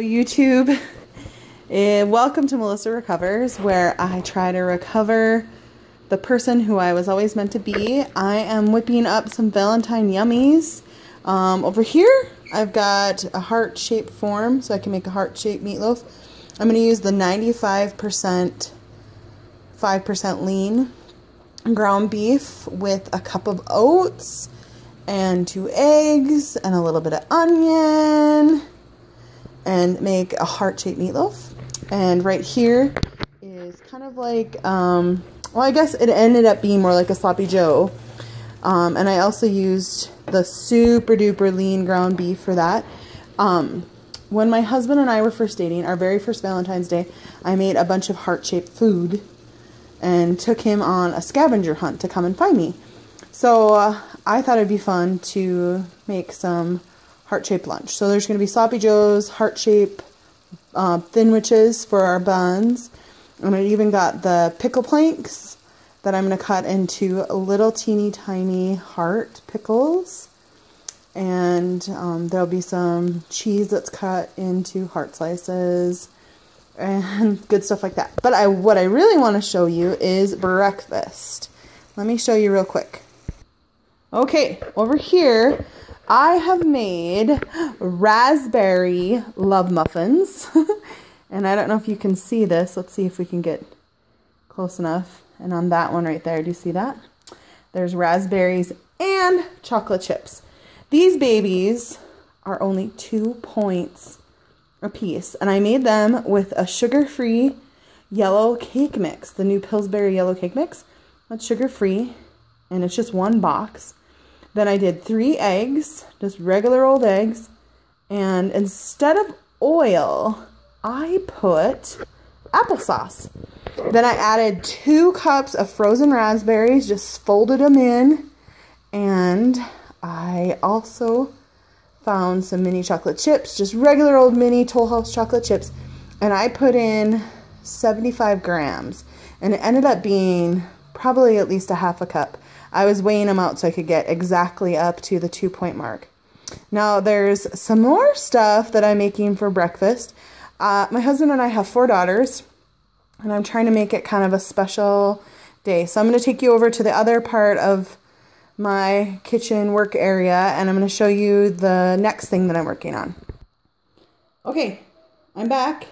YouTube, welcome to Melissa Recovers, where I try to recover the person who I was always meant to be. I am whipping up some Valentine yummies. Over here, I've got a heart-shaped form, so I can make a heart-shaped meatloaf. I'm going to use the 95% 5% lean ground beef with a cup of oats and 2 eggs and a little bit of onion, and make a heart-shaped meatloaf. And right here is kind of like, well, I guess it ended up being more like a sloppy joe. And I also used the super duper lean ground beef for that. When my husband and I were first dating, our very first Valentine's Day, I made a bunch of heart-shaped food and took him on a scavenger hunt to come and find me. So I thought it'd be fun to make some heart-shaped lunch. So there's going to be sloppy joes, heart-shaped thinwiches for our buns. And I even got the pickle planks that I'm going to cut into little teeny tiny heart pickles. And there'll be some cheese that's cut into heart slices and good stuff like that. But what I really want to show you is breakfast. Let me show you real quick. Okay, over here I have made raspberry love muffins. And I don't know if you can see this. Let's see if we can get close enough. And on that one right there, do you see that? There's raspberries and chocolate chips. These babies are only 2 points a piece. And I made them with a sugar-free yellow cake mix. The new Pillsbury yellow cake mix. That's sugar-free. And it's just 1 box. Then I did 3 eggs, just regular old eggs, and instead of oil, I put applesauce. Then I added 2 cups of frozen raspberries, just folded them in, and I also found some mini chocolate chips, just regular old mini Toll House chocolate chips, and I put in 75 grams, and it ended up being probably at least a half a cup. I was weighing them out so I could get exactly up to the 2-point mark. Now there's some more stuff that I'm making for breakfast. My husband and I have 4 daughters, and I'm trying to make it kind of a special day. So I'm going to take you over to the other part of my kitchen work area, and I'm going to show you the next thing that I'm working on. Okay, I'm back,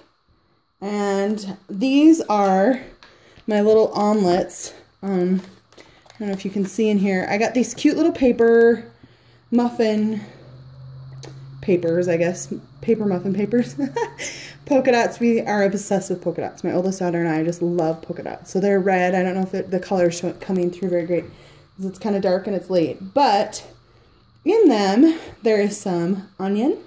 and these are my little omelets. I don't know if you can see in here. I got these cute little paper muffin papers, I guess. Paper muffin papers. Polka dots. We are obsessed with polka dots. My oldest daughter and I just love polka dots. So they're red. I don't know if the color is coming through very great because it's kind of dark and it's late. But in them, there is some onion,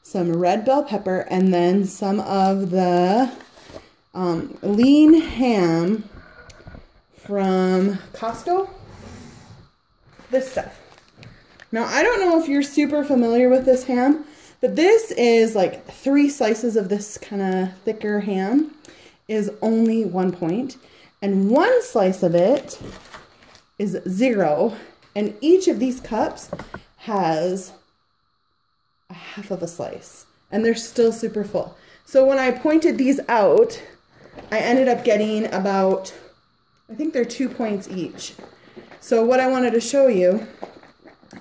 some red bell pepper, and then some of the lean ham from Costco. This stuff. Now, I don't know if you're super familiar with this ham, but this is like 3 slices of this kind of thicker ham is only 1 point, and 1 slice of it is 0, and each of these cups has a half of a slice, and they're still super full. So when I pointed these out, I ended up getting about, I think they're 2 points each. So what I wanted to show you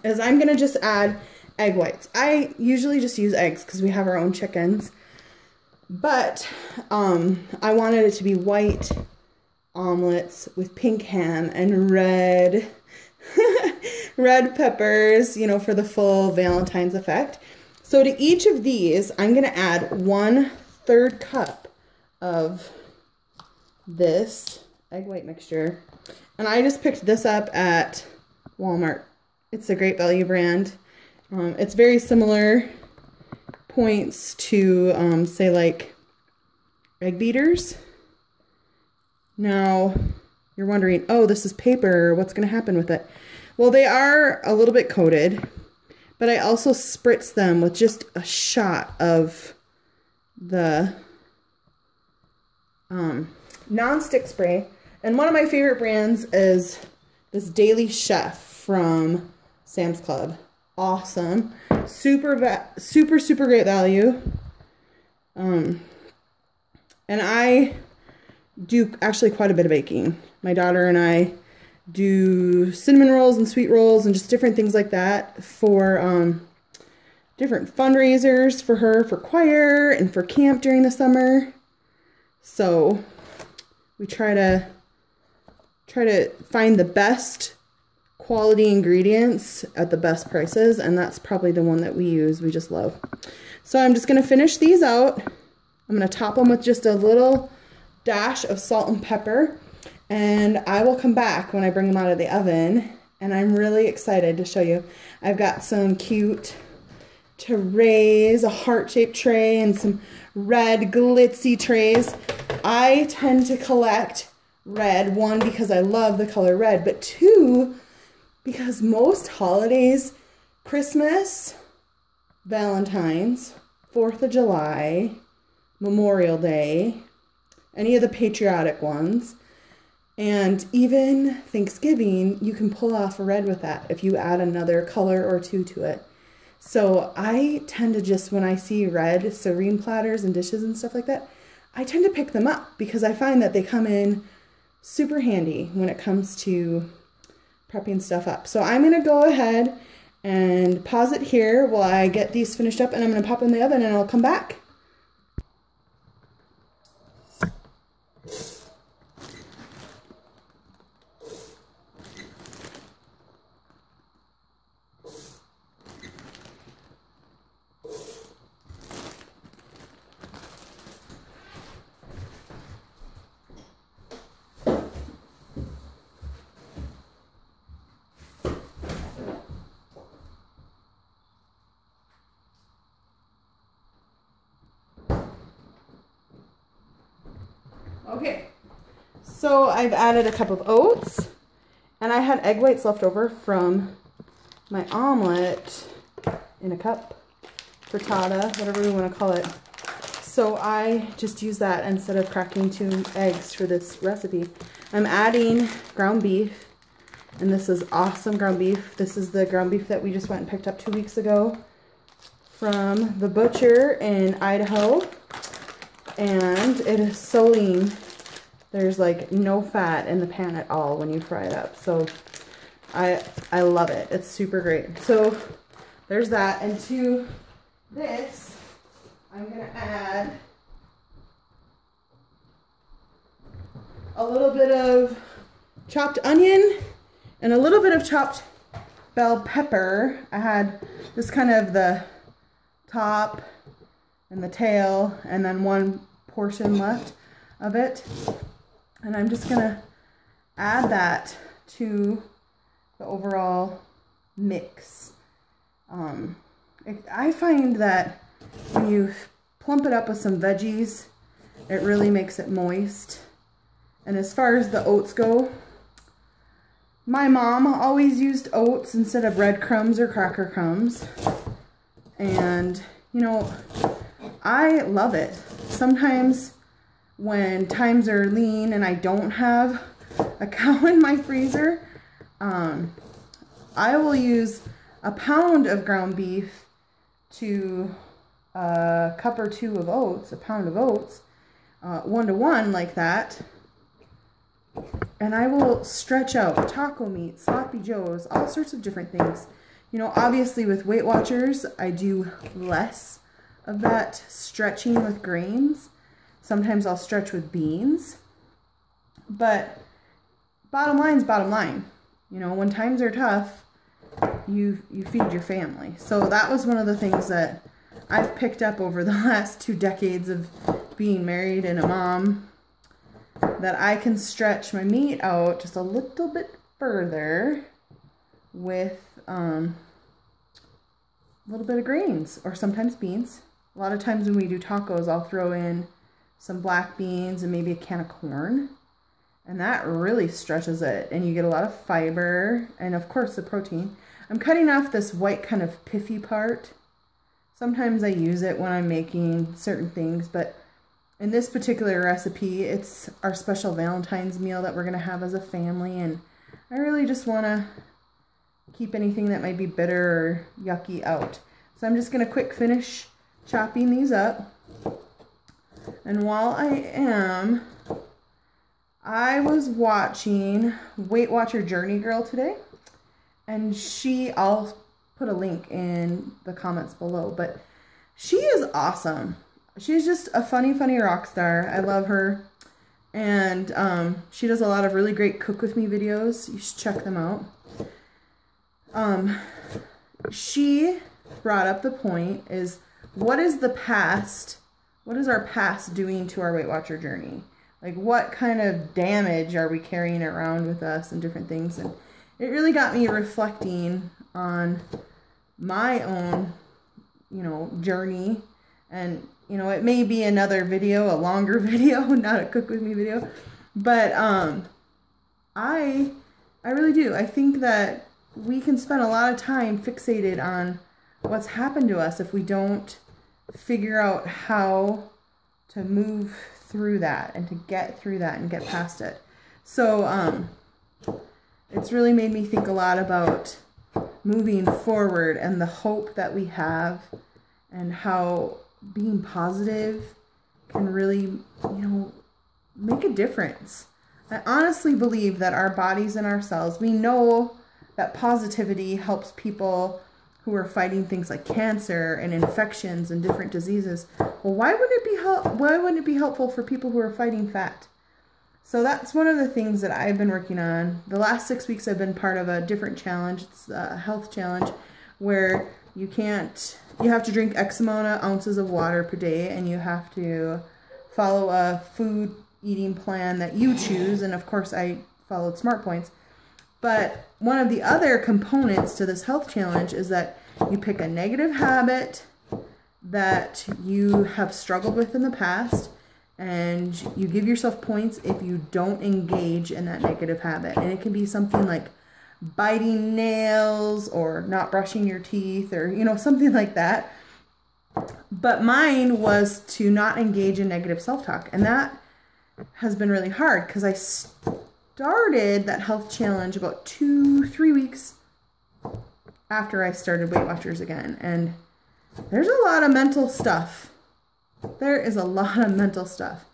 is I'm going to just add egg whites. I usually just use eggs because we have our own chickens. But I wanted it to be white omelets with pink ham and red red peppers, you know, for the full Valentine's effect. So to each of these, I'm going to add 1/3 cup of this egg white mixture, and I just picked this up at Walmart. It's a Great Value brand. It's very similar points to say like egg beaters. Now you're wondering, oh, this is paper, what's going to happen with it? Well, they are a little bit coated, but I also spritz them with just a shot of the non-stick spray. And one of my favorite brands is this Daily Chef from Sam's Club. Awesome. Super great value. And I do actually quite a bit of baking. My daughter and I do cinnamon rolls and sweet rolls and just different things like that for different fundraisers for her, for choir and for camp during the summer. So we try to find the best quality ingredients at the best prices, and that's probably the one that we use. We just love. So I'm just going to finish these out. I'm going to top them with just a little dash of salt and pepper, and I will come back when I bring them out of the oven, and I'm really excited to show you. I've got some cute trays, a heart-shaped tray, and some red glitzy trays. I tend to collect red, one, because I love the color red, but two, because most holidays, Christmas, Valentines, 4th of July, Memorial Day, any of the patriotic ones, and even Thanksgiving, you can pull off a red with that if you add another color or two to it. So I tend to just, when I see red serene platters and dishes and stuff like that, I tend to pick them up because I find that they come in super handy when it comes to prepping stuff up. So I'm going to go ahead and pause it here while I get these finished up, and I'm going to pop in the oven and I'll come back. Okay, so I've added a cup of oats, and I had egg whites left over from my omelette in a cup, frittata, whatever you want to call it. So I just use that instead of cracking 2 eggs for this recipe. I'm adding ground beef, and this is awesome ground beef. This is the ground beef that we just went and picked up 2 weeks ago from the butcher in Idaho. And it is so lean. There's like no fat in the pan at all when you fry it up. So I love it. It's super great. So there's that. And to this, I'm going to add a little bit of chopped onion and a little bit of chopped bell pepper. I had this kind of the top and the tail, and then 1 portion left of it. And I'm just gonna add that to the overall mix. I find that when you plump it up with some veggies, it really makes it moist. And as far as the oats go, my mom always used oats instead of breadcrumbs or cracker crumbs. And, you know, I love it. Sometimes when times are lean and I don't have a cow in my freezer, I will use a pound of ground beef to a cup or 2 of oats, a pound of oats, 1-to-1 like that. And I will stretch out taco meat, sloppy joes, all sorts of different things. You know, obviously with Weight Watchers, I do less of that stretching with grains. Sometimes I'll stretch with beans. But bottom line is bottom line. You know, when times are tough, you feed your family. So that was one of the things that I've picked up over the last 2 decades of being married and a mom, that I can stretch my meat out just a little bit further with a little bit of grains, or sometimes beans. A lot of times when we do tacos, I'll throw in some black beans and maybe a can of corn, and that really stretches it, and you get a lot of fiber and of course the protein. I'm cutting off this white kind of piffy part. Sometimes I use it when I'm making certain things, but in this particular recipe, it's our special Valentine's meal that we're going to have as a family, and I really just want to keep anything that might be bitter or yucky out. So I'm just going to quick finish chopping these up. And while I am, I was watching Weight Watcher Journey Girl today, and I'll put a link in the comments below, but she is awesome. She's just a funny rock star. I love her. And she does a lot of really great cook with me videos. You should check them out. She brought up the point is, what is the past? What is our past doing to our Weight Watcher journey? Like, what kind of damage are we carrying around with us and different things? And it really got me reflecting on my own, journey. And, it may be another video, a longer video, not a cook with me video. But I really do. I think that we can spend a lot of time fixated on what's happened to us if we don't figure out how to move through that and to get through that and get past it. So it's really made me think a lot about moving forward and the hope that we have, and how being positive can really, make a difference. I honestly believe that our bodies and ourselves, we know that positivity helps people who are fighting things like cancer and infections and different diseases. Well, why wouldn't it be helpful for people who are fighting fat? So that's one of the things that I've been working on. The last 6 weeks I've been part of a different challenge. It's a health challenge where you have to drink X amount of ounces of water per day, and you have to follow a food eating plan that you choose. And of course I followed Smartpoints. But one of the other components to this health challenge is that you pick a negative habit that you have struggled with in the past, and you give yourself points if you don't engage in that negative habit. And it can be something like biting nails or not brushing your teeth, or something like that. But mine was to not engage in negative self-talk, and that has been really hard because I started that health challenge about 2-3 weeks after I started Weight Watchers again, and there's a lot of mental stuff. There is a lot of mental stuff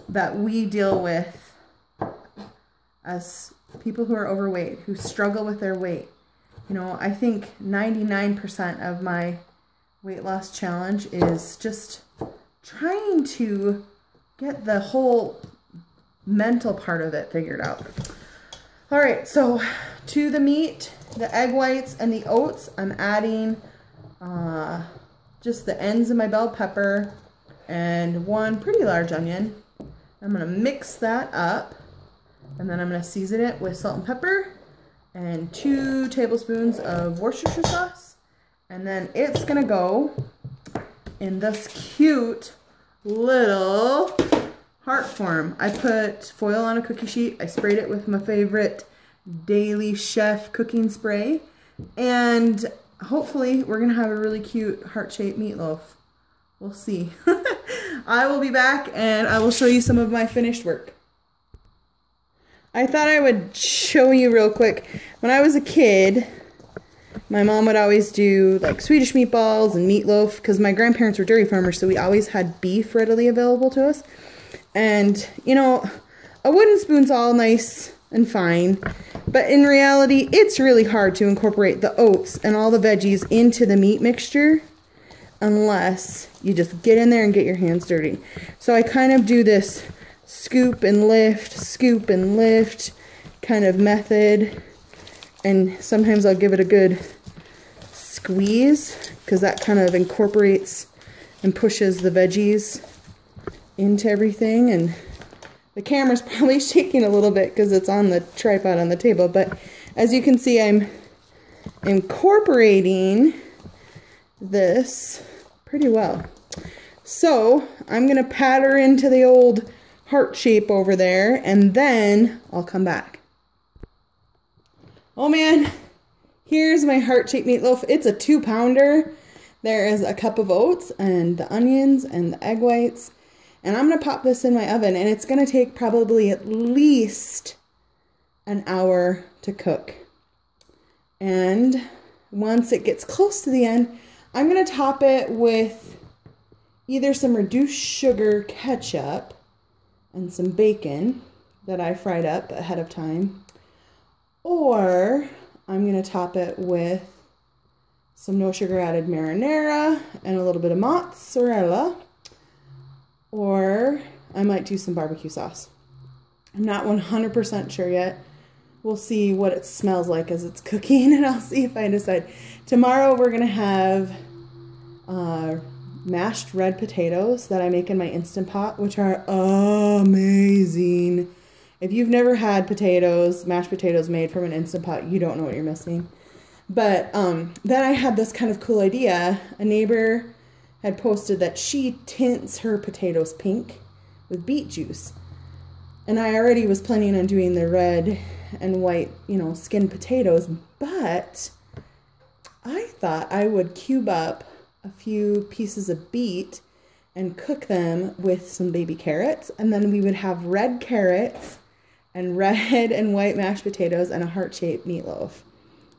that we deal with as people who are overweight, who struggle with their weight. I think 99% of my weight loss challenge is just trying to get the whole mental part of it figured out. All right, so to the meat, the egg whites, and the oats, I'm adding just the ends of my bell pepper and one pretty large onion. I'm gonna mix that up, and then I'm gonna season it with salt and pepper and 2 tablespoons of Worcestershire sauce. And then it's gonna go in this cute little heart form. I put foil on a cookie sheet. I sprayed it with my favorite Daily Chef cooking spray. And hopefully we're gonna have a really cute heart-shaped meatloaf. We'll see. I will be back and I will show you some of my finished work. I thought I would show you real quick. When I was a kid, my mom would always do like Swedish meatballs and meatloaf because my grandparents were dairy farmers, so we always had beef readily available to us. And, a wooden spoon's all nice and fine, but in reality, it's really hard to incorporate the oats and all the veggies into the meat mixture unless you just get in there and get your hands dirty. So I kind of do this scoop and lift kind of method, and sometimes I'll give it a good squeeze because that kind of incorporates and pushes the veggies into everything. And the camera's probably shaking a little bit because it's on the tripod on the table, but as you can see, I'm incorporating this pretty well. So I'm gonna pat her into the old heart shape over there, and then I'll come back. Oh man, here's my heart-shaped meatloaf. It's a 2-pounder. There is a cup of oats and the onions and the egg whites. And I'm going to pop this in my oven, and it's going to take probably at least an hour to cook. And once it gets close to the end, I'm going to top it with either some reduced sugar ketchup and some bacon that I fried up ahead of time, or I'm going to top it with some no sugar added marinara and a little bit of mozzarella, or I might do some barbecue sauce. I'm not 100% sure yet. We'll see what it smells like as it's cooking, and I'll see if I decide. Tomorrow we're going to have mashed red potatoes that I make in my Instant Pot, which are amazing. If you've never had mashed potatoes made from an Instant Pot, you don't know what you're missing. But then I had this kind of cool idea. A neighbor had posted that she tints her potatoes pink with beet juice. And I already was planning on doing the red and white, skinned potatoes, but I thought I would cube up a few pieces of beet and cook them with some baby carrots, and then we would have red carrots and red and white mashed potatoes and a heart-shaped meatloaf.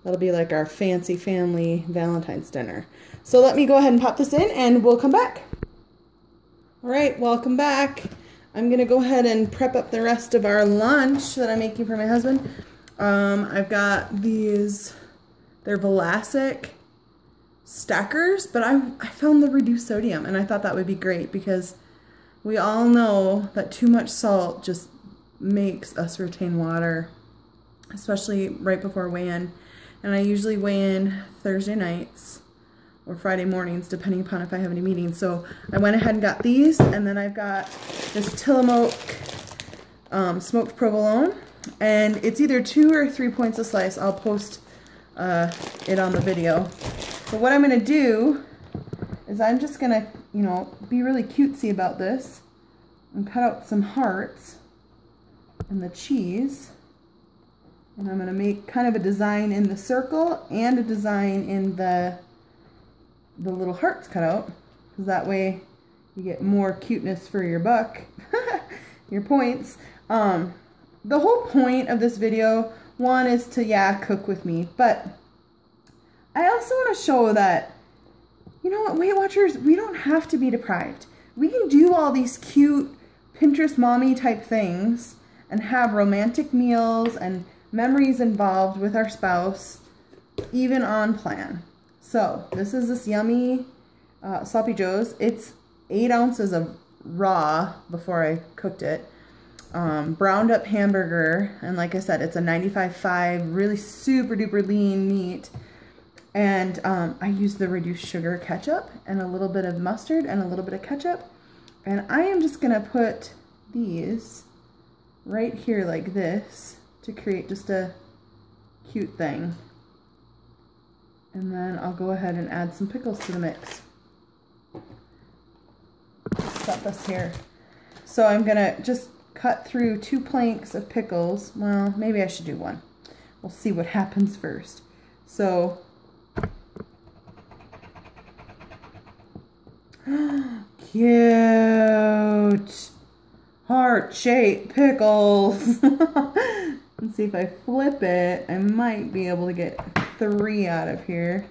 That'll be like our fancy family Valentine's dinner. So let me go ahead and pop this in and we'll come back. All right, welcome back. I'm gonna go ahead and prep up the rest of our lunch that I'm making for my husband. I've got these, they're Vlasic stackers, but I found the reduced sodium, and I thought that would be great because we all know that too much salt just makes us retain water, especially right before weigh-in. And I usually weigh in Thursday nights or Friday mornings, depending upon if I have any meetings. So I went ahead and got these, and then I've got this Tillamook smoked provolone, and it's either 2 or 3 points a slice. I'll post it on the video. But what I'm gonna do is I'm just gonna, be really cutesy about this and cut out some hearts and the cheese. And I'm gonna make kind of a design in the circle and a design in the little hearts cut out, because that way you get more cuteness for your buck, your points. The whole point of this video, one, is to, cook with me, but I also want to show that, Weight Watchers, we don't have to be deprived. We can do all these cute Pinterest mommy type things and have romantic meals and memories involved with our spouse, even on plan. So this is this yummy Sloppy Joe's. It's 8 ounces of raw before I cooked it. Browned up hamburger, and like I said, it's a 95.5, really super duper lean meat. And I use the reduced sugar ketchup and a little bit of mustard and a little bit of ketchup. And I am just gonna put these right here like this to create just a cute thing. And then I'll go ahead and add some pickles to the mix. Set this here. So I'm gonna just cut through 2 planks of pickles. Well, maybe I should do 1. We'll see what happens first. So, cute heart-shaped pickles. Let's see if I flip it, I might be able to get 3 out of here.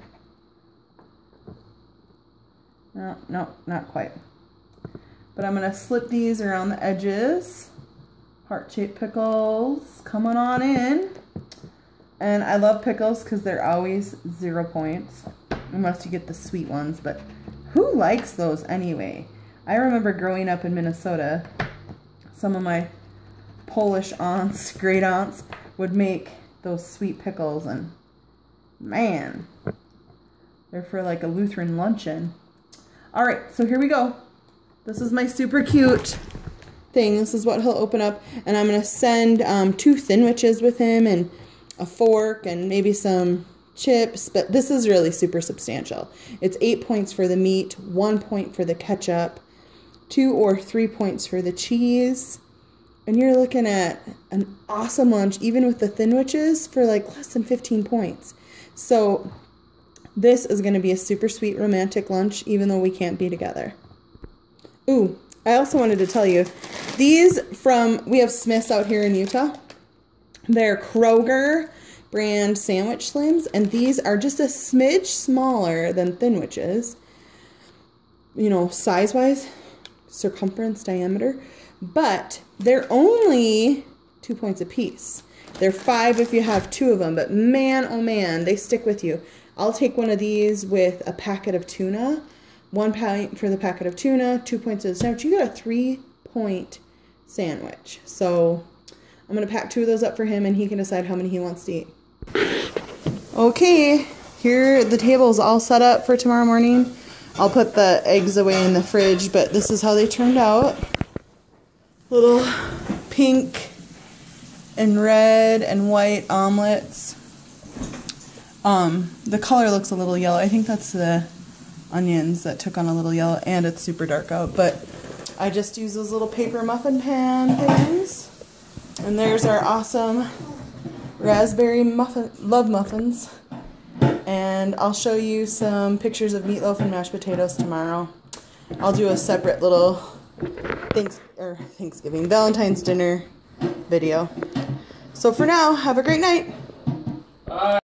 No, not quite. But I'm gonna slip these around the edges. Heart-shaped pickles coming on in. And I love pickles because they're always 0 points, unless you get the sweet ones, but who likes those anyway? I remember growing up in Minnesota, some of my Polish aunts, great aunts, would make those sweet pickles, and man, they're for like a Lutheran luncheon. All right, so here we go. This is my super cute thing. This is what he'll open up, and I'm gonna send 2 Thinwiches with him and a fork and maybe some chips, but this is really super substantial. It's 8 points for the meat, 1 point for the ketchup, 2 or 3 points for the cheese, and you're looking at an awesome lunch, even with the Thinwiches, for like less than 15 points. So this is going to be a super sweet romantic lunch, even though we can't be together. Ooh, I also wanted to tell you, these we have Smith's out here in Utah. They're Kroger brand sandwich slims, and these are just a smidge smaller than Thinwiches. you know, size-wise, circumference, diameter, but they're only 2 points a piece. They're 5 if you have 2 of them, but man, oh man, they stick with you. I'll take one of these with a packet of tuna. 1 point for the packet of tuna, 2 points of the sandwich. You got a 3-point sandwich. So I'm going to pack 2 of those up for him, and he can decide how many he wants to eat. Okay, here the table is all set up for tomorrow morning. I'll put the eggs away in the fridge, but this is how they turned out. Little pink and red and white omelets. The color looks a little yellow. I think that's the onions that took on a little yellow, and it's super dark out, but I just use those little paper muffin pan things. And there's our awesome raspberry love muffins. And I'll show you some pictures of meatloaf and mashed potatoes tomorrow. I'll do a separate little Thanksgiving, Valentine's dinner video. So for now, have a great night. Bye.